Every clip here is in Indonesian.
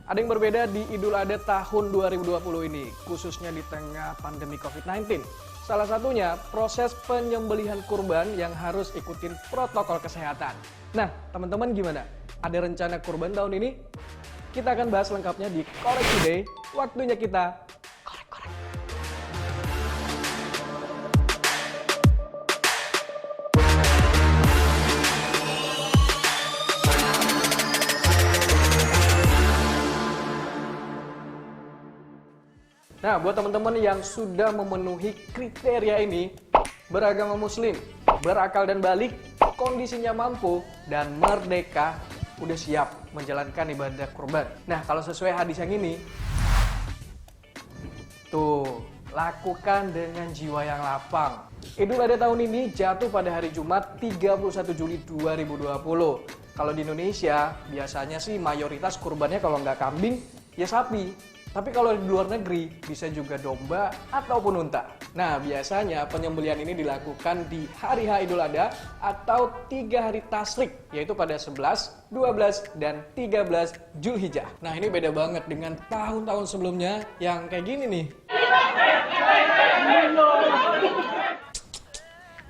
Ada yang berbeda di Idul Adha tahun 2020 ini, khususnya di tengah pandemi COVID-19. Salah satunya proses penyembelihan kurban yang harus ikutin protokol kesehatan. Nah, teman-teman gimana? Ada rencana kurban tahun ini? Kita akan bahas lengkapnya di Korek Today. Waktunya kita korek-korek. Nah, buat teman-teman yang sudah memenuhi kriteria ini, beragama muslim, berakal dan balik, kondisinya mampu, dan merdeka, udah siap menjalankan ibadah kurban. Nah, kalau sesuai hadis yang ini, tuh, lakukan dengan jiwa yang lapang. Idul Adha tahun ini jatuh pada hari Jumat 31 Juli 2020. Kalau di Indonesia, biasanya sih mayoritas kurbannya kalau nggak kambing, ya sapi. Tapi kalau di luar negeri, bisa juga domba ataupun unta. Nah, biasanya penyembelihan ini dilakukan di hari H Idul Adha atau 3 hari tasyrik, yaitu pada 11, 12, dan 13 Zulhijjah. Nah, ini beda banget dengan tahun-tahun sebelumnya yang kayak gini nih.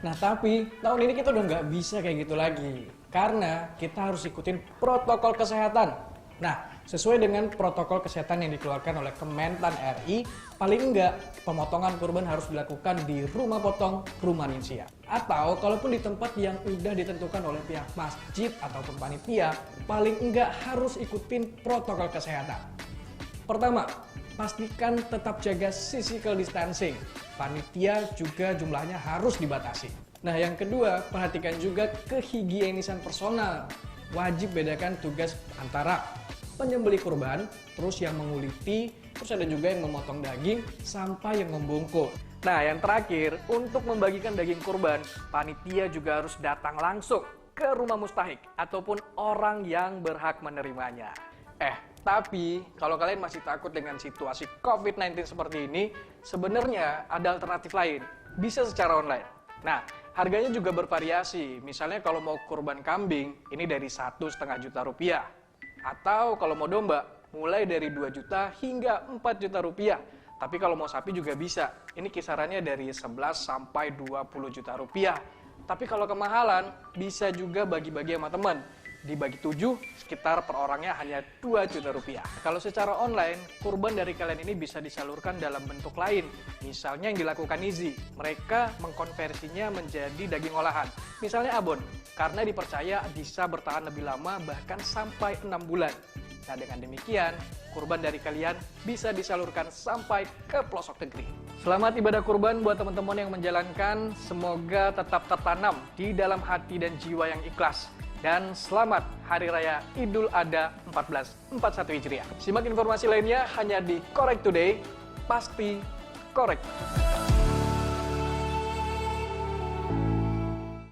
Nah, tapi tahun ini kita udah nggak bisa kayak gitu lagi. Karena kita harus ikutin protokol kesehatan. Nah, sesuai dengan protokol kesehatan yang dikeluarkan oleh Kementan RI, paling enggak pemotongan kurban harus dilakukan di rumah potong rumah lansia. Atau kalaupun di tempat yang udah ditentukan oleh pihak masjid ataupun panitia, paling enggak harus ikutin protokol kesehatan. Pertama, pastikan tetap jaga physical distancing. Panitia juga jumlahnya harus dibatasi. Nah, yang kedua, perhatikan juga kehigienisan personal. Wajib bedakan tugas antara penyembelih kurban, terus yang menguliti, terus ada juga yang memotong daging, sampai yang membungkuk. Nah, yang terakhir, untuk membagikan daging kurban, panitia juga harus datang langsung ke rumah mustahik ataupun orang yang berhak menerimanya. Tapi kalau kalian masih takut dengan situasi COVID-19 seperti ini, sebenarnya ada alternatif lain, bisa secara online. Nah, harganya juga bervariasi. Misalnya kalau mau kurban kambing, ini dari 1,5 juta rupiah. Atau kalau mau domba, mulai dari 2 juta hingga 4 juta rupiah. Tapi kalau mau sapi juga bisa. Ini kisarannya dari 11 sampai 20 juta rupiah. Tapi kalau kemahalan, bisa juga bagi-bagi sama teman. Dibagi 7, sekitar per orangnya hanya 2 juta rupiah. Kalau secara online, kurban dari kalian ini bisa disalurkan dalam bentuk lain. Misalnya yang dilakukan Izi, mereka mengkonversinya menjadi daging olahan. Misalnya abon, karena dipercaya bisa bertahan lebih lama bahkan sampai 6 bulan. Nah, dengan demikian, kurban dari kalian bisa disalurkan sampai ke pelosok negeri. Selamat ibadah kurban buat teman-teman yang menjalankan. Semoga tetap tertanam di dalam hati dan jiwa yang ikhlas. Dan selamat Hari Raya Idul Adha 1441 Hijriah. Simak informasi lainnya hanya di Korek Today, pasti korek.